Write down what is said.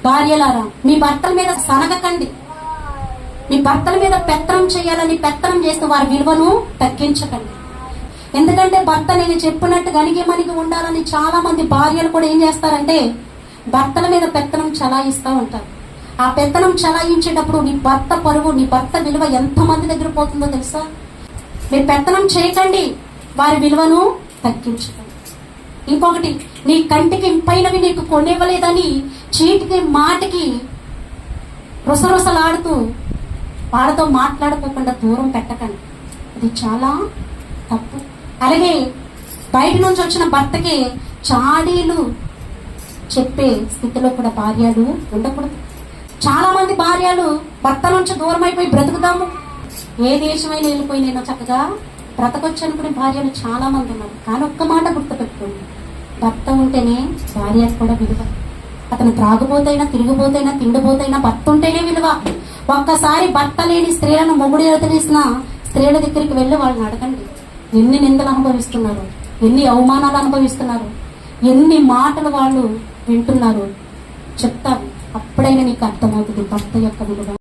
భార్యలారా, మీ భర్తల మీద సనగకండి. మీ భర్తల మీద పెత్తనం చేయాలని పెత్తనం చేస్తూ వారి విలువను తగ్గించకండి. ఎందుకంటే భర్త నేను చెప్పినట్టు గనిగి మనిగి ఉండాలని చాలా మంది భార్యలు కూడా ఏం చేస్తారంటే భర్తల మీద పెత్తనం చలాయిస్తూ ఉంటారు. ఆ పెత్తనం చలాయించేటప్పుడు నీ భర్త పరువు, నీ భర్త విలువ ఎంతమంది దగ్గర పోతుందో తెలుసా? మీరు పెత్తనం చేయకండి, వారి విలువను తగ్గించకండి. ఇంకొకటి, నీ కంటికి ఇంపైనవి నీకు కొనివ్వలేదని చీటికి మాటికి రుసరుసలాడుతూ వాళ్ళతో మాట్లాడుకోకుండా దూరం పెట్టకండి. అది చాలా తప్పు. అలాగే బయట నుంచి వచ్చిన భర్తకి చాడీలు చెప్పే స్థితిలో కూడా భార్యలు ఉండకూడదు. చాలా మంది భార్యలు భర్త నుంచి దూరం అయిపోయి బ్రతుకుతాము, ఏ దేశమైనా వెళ్ళిపోయి నేను చక్కగా బ్రతకొచ్చు అనుకునే భార్యలు చాలా మంది ఉన్నారు. కానీ ఒక్క మాట గుర్తుపెట్టుకోండి, భర్త ఉంటేనే భార్యకు కూడా విలువ. అతను త్రాగుబోతైనా, తిరిగిపోతైనా, తిండిపోతైనా భర్త ఉంటేనే విలువ. ఒక్కసారి భర్త లేని స్త్రీలను మొగుడు ఎదురేసిన స్త్రీల దగ్గరికి వెళ్ళి వాళ్ళని అడగండి, ఎన్ని నిందలు అనుభవిస్తున్నారు, ఎన్ని అవమానాలు అనుభవిస్తున్నారు, ఎన్ని మాటలు వాళ్ళు వింటున్నారు చెప్తారు. అప్పుడైనా నీకు అర్థమవుతుంది భర్త యొక్క విలువ.